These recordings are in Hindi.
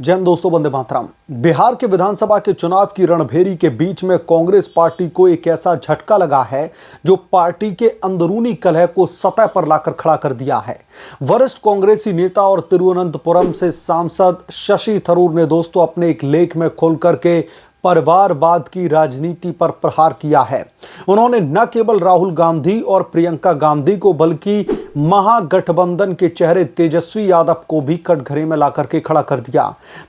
जैन दोस्तों, वंदे मातरम। बिहार के विधानसभा के चुनाव की रणभेरी के बीच में कांग्रेस पार्टी को एक ऐसा झटका लगा है जो पार्टी के अंदरूनी कलह को सतह पर लाकर खड़ा कर दिया है। वरिष्ठ कांग्रेसी नेता और तिरुवनंतपुरम से सांसद शशि थरूर ने दोस्तों अपने एक लेख में खोल करके परिवारवाद की राजनीति पर प्रहार किया है। उन्होंने न केवल राहुल गांधी और प्रियंका गांधी को बल्कि महागठबंधन के चेहरे तेजस्वी यादव को भी कटघरे में लाकर के खड़ा कर दिया।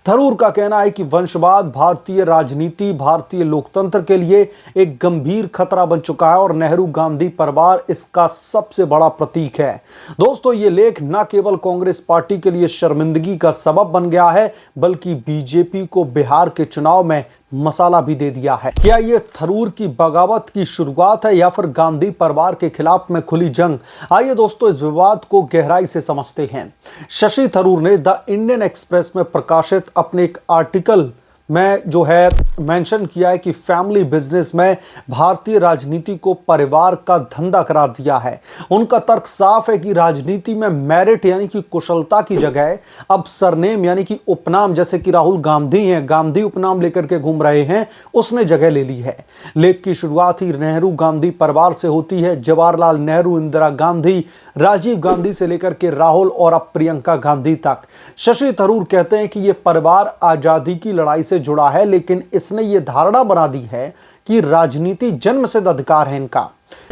थरूर का कहना है कि वंशवाद भारतीय राजनीति, भारतीय लोकतंत्र के लिए एक गंभीर खतरा बन चुका है और नेहरू गांधी परिवार इसका सबसे बड़ा प्रतीक है। दोस्तों, ये लेख न केवल कांग्रेस पार्टी के लिए शर्मिंदगी का सबब बन गया है बल्कि बीजेपी को बिहार के चुनाव में मसाला भी दे दिया है। क्या ये थरूर की बगावत की शुरुआत है या फिर गांधी परिवार के खिलाफ में खुली जंग? आइए दोस्तों इस विवाद को गहराई से समझते हैं। शशि थरूर ने द इंडियन एक्सप्रेस में प्रकाशित अपने एक आर्टिकल में जो है मेंशन किया है कि फैमिली बिजनेस में भारतीय राजनीति को परिवार का धंधा करार दिया है। उनका तर्क साफ है कि राजनीति में मेरिट यानी कि कुशलता की जगह अब सरनेम यानी कि उपनाम, जैसे कि राहुल गांधी हैं, गांधी उपनाम लेकर के घूम रहे हैं, उसने जगह ले ली है। लेख की शुरुआत ही नेहरू गांधी परिवार से होती है। जवाहरलाल नेहरू, इंदिरा गांधी, राजीव गांधी से लेकर के राहुल और अब प्रियंका गांधी तक। शशि थरूर कहते हैं कि यह परिवार आजादी की लड़ाई से जुड़ा है, लेकिन इसने यह धारणा बना दी है कि राजनीति जन्मसिद्ध अधिकार है इनका।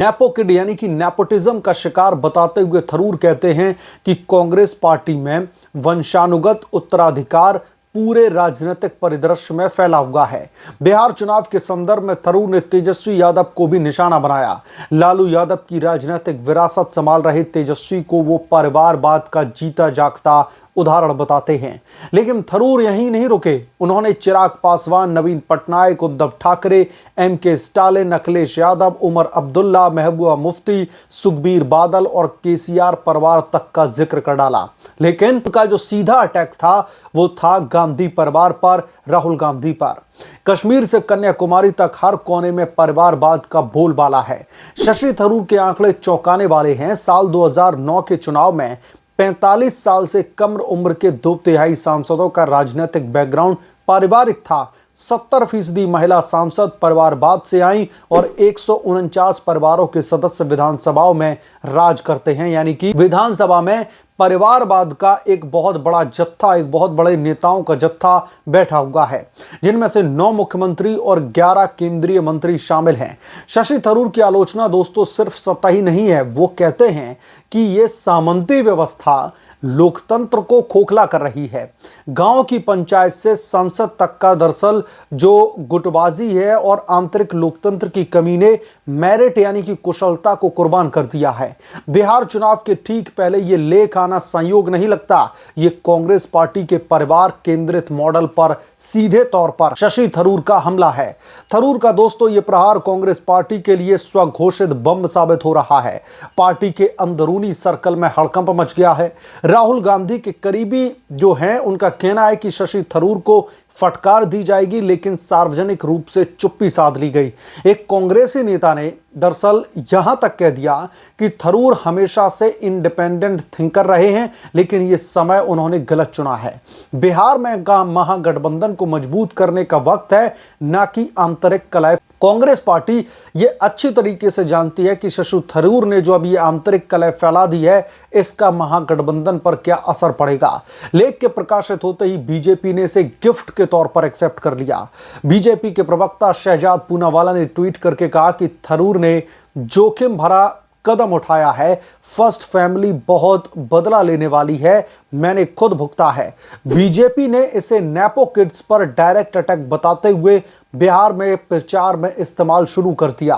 नेपो किड यानी कि नेपोटिज्म का शिकार बताते हुए थरूर कहते हैं कि कांग्रेस पार्टी में वंशानुगत उत्तराधिकार पूरे राजनीतिक परिदृश्य में फैला हुआ है। बिहार चुनाव के संदर्भ में थरूर ने तेजस्वी यादव को भी निशाना बनाया। लालू यादव की राजनीतिक विरासत संभाल रहे तेजस्वी को वो परिवारवाद का जीता जागता उदाहरण बताते हैं। लेकिन थरूर यहीं नहीं रुके। उन्होंने चिराग पासवान, नवीन पटनायक, उद्धव ठाकरे, एम.के. स्टालिन, अखिलेश यादव, उमर अब्दुल्ला, महबूबा मुफ्ती, सुखबीर बादल और के.सी.आर परिवार तक का जिक्र कर डाला। लेकिन उनका जो सीधा अटैक था वो था गांधी परिवार पर, राहुल गांधी पर। कश्मीर से कन्याकुमारी तक हर कोने में परिवारवाद का बोलबाला है। शशि थरूर के आंकड़े चौंकाने वाले हैं। साल 2009 के चुनाव में 45 साल से कम उम्र के 2/3 सांसदों का राजनीतिक बैकग्राउंड पारिवारिक था। 70% महिला सांसद परिवारवाद से आई और 149 परिवारों के सदस्य विधानसभाओं में राज करते हैं। यानी कि विधानसभा में परिवारवाद का एक बहुत बड़ा जत्था, एक बहुत बड़े नेताओं का जत्था बैठा हुआ है, जिनमें से 9 मुख्यमंत्री और 11 केंद्रीय मंत्री शामिल हैं। शशि थरूर की आलोचना दोस्तों सिर्फ सतही नहीं है। वो कहते हैं कि ये सामंती व्यवस्था लोकतंत्र को खोखला कर रही है। गांव की पंचायत से संसद तक का दरअसल जो गुटबाजी है और आंतरिक लोकतंत्र की कमी ने मेरिट यानी कि कुशलता को कुर्बान कर दिया है। बिहार चुनाव के ठीक पहले ये लेख आना संयोग नहीं लगता। ये कांग्रेस पार्टी के परिवार केंद्रित मॉडल पर सीधे तौर पर शशि थरूर का हमला है। थरूर का दोस्तों ये प्रहार कांग्रेस पार्टी के लिए स्वघोषित बम साबित हो रहा है। पार्टी के अंदरूनी सर्कल में हड़कंप मच गया है। राहुल गांधी के करीबी जो हैं उनका कहना है कि शशि थरूर को फटकार दी जाएगी, लेकिन सार्वजनिक रूप से चुप्पी साध ली गई। एक कांग्रेसी नेता ने दरअसल यहां तक कह दिया कि थरूर हमेशा से इंडिपेंडेंट थिंकर रहे हैं, लेकिन यह समय उन्होंने गलत चुना है। बिहार में महागठबंधन को मजबूत करने का वक्त है, न कि आंतरिक कलह। कांग्रेस पार्टी ये अच्छी तरीके से जानती है कि शशि थरूर ने जो अभी आंतरिक कलह फैला दी है, इसका महागठबंधन पर क्या असर पड़ेगा। लेख के प्रकाशित होते ही बीजेपी ने इसे गिफ्ट के तौर पर एक्सेप्ट कर लिया। बीजेपी के प्रवक्ता शहजाद पूनावाला ने ट्वीट करके कहा कि थरूर ने जोखिम भरा कदम उठाया है। फर्स्ट फैमिली बहुत बदला लेने वाली है, मैंने खुद भुगता है। बीजेपी ने इसे नेपो किड्स पर डायरेक्ट अटैक बताते हुए बिहार में प्रचार में इस्तेमाल शुरू कर दिया।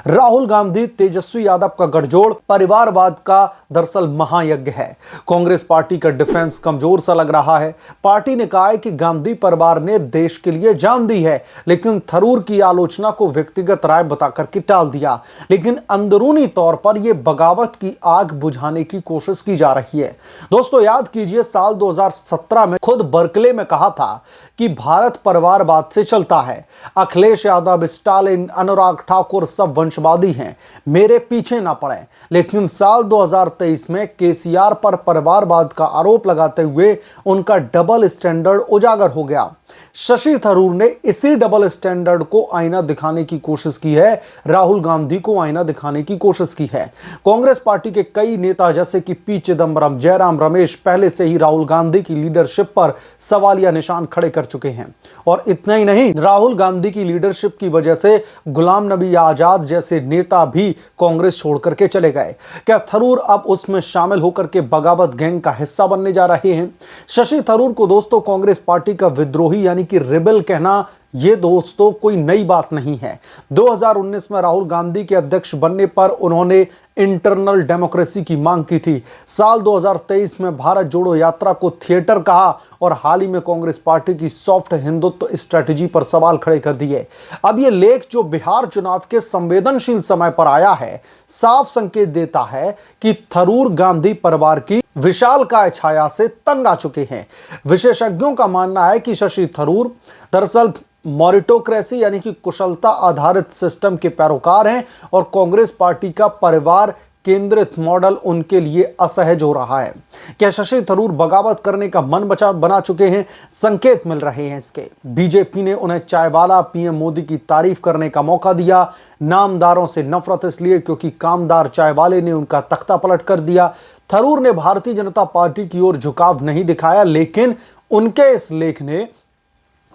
राहुल गांधी तेजस्वी यादव का गठजोड़ परिवारवाद का दरअसल महायज्ञ है। कांग्रेस पार्टी का डिफेंस कमजोर सा लग रहा है। पार्टी ने कहा है कि गांधी परिवार ने देश के लिए जान दी है, लेकिन थरूर की आलोचना को व्यक्तिगत राय बताकर के टाल दिया। लेकिन अंदरूनी तौर पर यह बगावत की आग बुझाने की कोशिश की जा रही है। दोस्तों याद कीजिए, साल 2017 में खुद बर्कले में कहा था कि भारत परिवारवाद से चलता है। अखिलेश यादव, स्टालिन, अनुराग ठाकुर सब वंशवादी हैं, मेरे पीछे ना पड़े। लेकिन साल 2023 में केसीआर पर परिवारवाद का आरोप लगाते हुए उनका डबल स्टैंडर्ड उजागर हो गया। शशि थरूर ने इसी डबल स्टैंडर्ड को आईना दिखाने की कोशिश की है, राहुल गांधी को आईना दिखाने की कोशिश की है। कांग्रेस पार्टी के कई नेता जैसे कि पी चिदंबरम, जयराम रमेश पहले से ही राहुल गांधी की लीडरशिप पर सवालिया निशान खड़े कर चुके हैं। और इतना ही नहीं, राहुल गांधी की लीडरशिप की वजह से गुलाम नबी आजाद जैसे नेता भी कांग्रेस छोड़ करके चले गए। क्या थरूर अब उसमें शामिल होकर के बगावत गैंग का हिस्सा बनने जा रहे हैं? शशि थरूर को दोस्तों कांग्रेस पार्टी का विद्रोही यानी कि रिबेल कहना ये दोस्तों कोई नई बात नहीं है। 2019 में राहुल गांधी के अध्यक्ष बनने पर उन्होंने इंटरनल डेमोक्रेसी की मांग की थी। साल 2023 में भारत जोड़ो यात्रा को थिएटर कहा और हाल ही में कांग्रेस पार्टी की सॉफ्ट हिंदुत्व स्ट्रेटजी पर सवाल खड़े कर दिए। अब ये लेख जो बिहार चुनाव के संवेदनशील समय पर आया है, साफ संकेत देता है कि थरूर गांधी परिवार की विशालकाय छाया से तंग आ चुके हैं। विशेषज्ञों का मानना है कि शशि थरूर दरअसल मेरिटोक्रेसी यानी कि कुशलता आधारित सिस्टम के पैरोकार हैं और कांग्रेस पार्टी का परिवार केंद्रित मॉडल उनके लिए असहज हो रहा है। क्या शशि थरूर बगावत करने का मन बना चुके हैं? संकेत मिल रहे हैं इसके। बीजेपी ने उन्हें चायवाला पीएम मोदी की तारीफ करने का मौका दिया। नामदारों से नफरत इसलिए क्योंकि कामदार चायवाले ने उनका तख्ता पलट कर दिया। थरूर ने भारतीय जनता पार्टी की ओर झुकाव नहीं दिखाया, लेकिन उनके इस लेख ने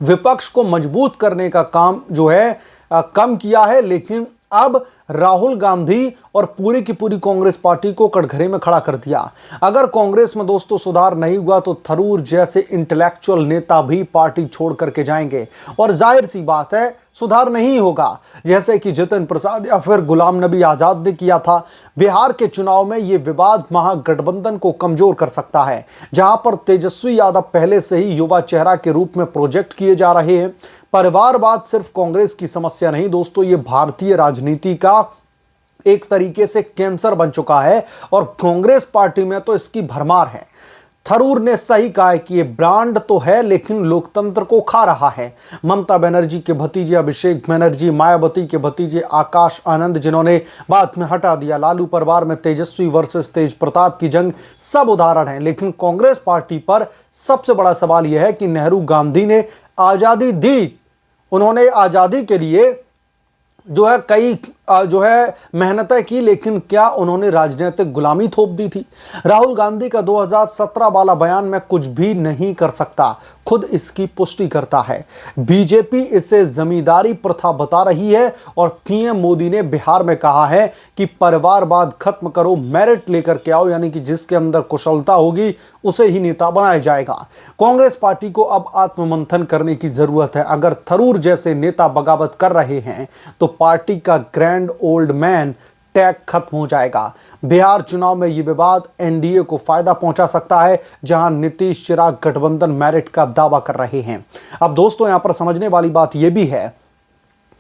विपक्ष को मजबूत करने का काम जो है कम किया है। लेकिन अब राहुल गांधी और पूरी की पूरी कांग्रेस पार्टी को कटघरे में खड़ा कर दिया। अगर कांग्रेस में दोस्तों सुधार नहीं हुआ तो थरूर जैसे इंटेलेक्चुअल नेता भी पार्टी छोड़ करके जाएंगे और जाहिर सी बात है सुधार नहीं होगा, जैसे कि जितिन प्रसाद या फिर गुलाम नबी आजाद ने किया था। बिहार के चुनाव में यह विवाद महागठबंधन को कमजोर कर सकता है, जहां पर तेजस्वी यादव पहले से ही युवा चेहरा के रूप में प्रोजेक्ट किए जा रहे हैं। परिवारवाद सिर्फ कांग्रेस की समस्या नहीं दोस्तों, ये भारतीय राजनीति का एक तरीके से कैंसर बन चुका है और कांग्रेस पार्टी में तो इसकी भरमार है। थरूर ने सही कहा है कि ये ब्रांड तो है लेकिन लोकतंत्र को खा रहा है। ममता बनर्जी के भतीजे अभिषेक बनर्जी, मायावती के भतीजे आकाश आनंद जिन्होंने बाद में हटा दिया, लालू परिवार में तेजस्वी वर्सेस तेज प्रताप की जंग, सब उदाहरण हैं। लेकिन कांग्रेस पार्टी पर सबसे बड़ा सवाल यह है कि नेहरू गांधी ने आजादी दी, उन्होंने आजादी के लिए जो है कई मेहनतें की, लेकिन क्या उन्होंने राजनीतिक गुलामी थोप दी थी? राहुल गांधी का 2017 वाला बयान में कुछ भी नहीं कर सकता खुद इसकी पुष्टि करता है। बीजेपी इसे जमींदारी प्रथा बता रही है और पीएम मोदी ने बिहार में कहा है कि परिवारवाद खत्म करो, मेरिट लेकर के आओ, यानी कि जिसके अंदर कुशलता होगी उसे ही नेता बनाया जाएगा। कांग्रेस पार्टी को अब आत्ममंथन करने की जरूरत है। अगर थरूर जैसे नेता बगावत कर रहे हैं तो पार्टी का ग्रैंड ओल्ड मैन टैग खत्म हो जाएगा। बिहार चुनाव में यह विवाद एनडीए को फायदा पहुंचा सकता है, जहां नीतीश चिराग गठबंधन मेरिट का दावा कर रहे हैं। अब दोस्तों यहां पर समझने वाली बात यह भी है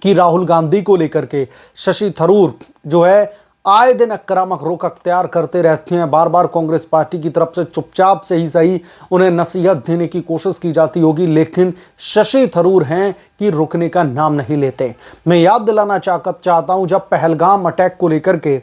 कि राहुल गांधी को लेकर के शशि थरूर जो है आए दिन आक्रामक रुख अख्तियार करते रहते हैं। बार बार कांग्रेस पार्टी की तरफ से चुपचाप से ही सही उन्हें नसीहत देने की कोशिश की जाती होगी, लेकिन शशि थरूर हैं कि रुकने का नाम नहीं लेते। मैं याद दिलाना चाहता हूं, जब पहलगाम अटैक को लेकर के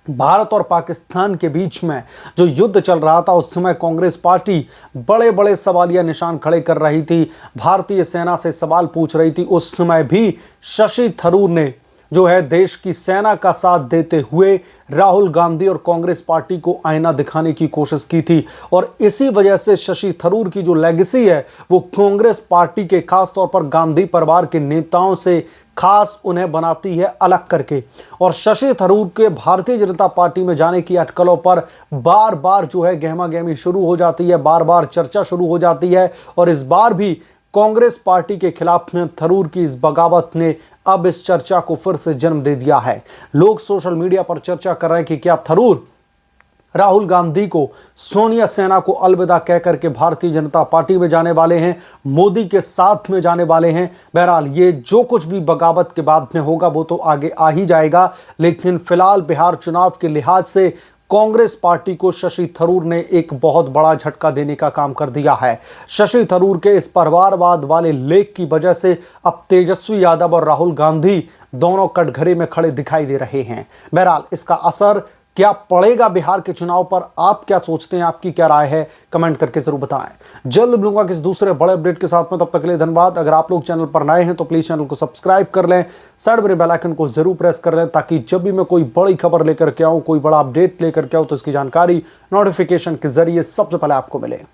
भारत और पाकिस्तान के बीच में जो युद्ध चल रहा था, उस समय कांग्रेस पार्टी बड़े बड़े सवालिया निशान खड़े कर रही थी, भारतीय सेना से सवाल पूछ रही थी। उस समय भी शशि थरूर ने जो है देश की सेना का साथ देते हुए राहुल गांधी और कांग्रेस पार्टी को आईना दिखाने की कोशिश की थी। और इसी वजह से शशि थरूर की जो लेगेसी है वो कांग्रेस पार्टी के खास तौर पर गांधी परिवार के नेताओं से खास उन्हें बनाती है अलग करके। और शशि थरूर के भारतीय जनता पार्टी में जाने की अटकलों पर बार बार जो है गहमा गहमी शुरू हो जाती है, बार बार चर्चा शुरू हो जाती है। और इस बार भी कांग्रेस पार्टी के खिलाफ में थरूर की इस बगावत ने अब इस चर्चा को फिर से जन्म दे दिया है। लोग सोशल मीडिया पर चर्चा कर रहे हैं कि क्या थरूर राहुल गांधी को सोनिया सेना को अलविदा कहकर के भारतीय जनता पार्टी में जाने वाले हैं, मोदी के साथ में जाने वाले हैं। बहरहाल ये जो कुछ भी बगावत के बाद में होगा वो तो आगे आ ही जाएगा, लेकिन फिलहाल बिहार चुनाव के लिहाज से कांग्रेस पार्टी को शशि थरूर ने एक बहुत बड़ा झटका देने का काम कर दिया है। शशि थरूर के इस परिवारवाद वाले लेख की वजह से अब तेजस्वी यादव और राहुल गांधी दोनों कटघरे में खड़े दिखाई दे रहे हैं। बहरहाल इसका असर क्या पड़ेगा बिहार के चुनाव पर, आप क्या सोचते हैं, आपकी क्या राय है, कमेंट करके जरूर बताएं। जल्द मिलूंगा किसी दूसरे बड़े अपडेट के साथ में, तब तक के लिए धन्यवाद। अगर आप लोग चैनल पर नए हैं तो प्लीज चैनल को सब्सक्राइब कर लें, साइड में बेल आइकन को जरूर प्रेस कर लें, ताकि जब भी मैं कोई बड़ी खबर लेकर के आऊं, कोई बड़ा अपडेट लेकर के आऊं, तो इसकी जानकारी नोटिफिकेशन के जरिए सबसे पहले आपको मिले।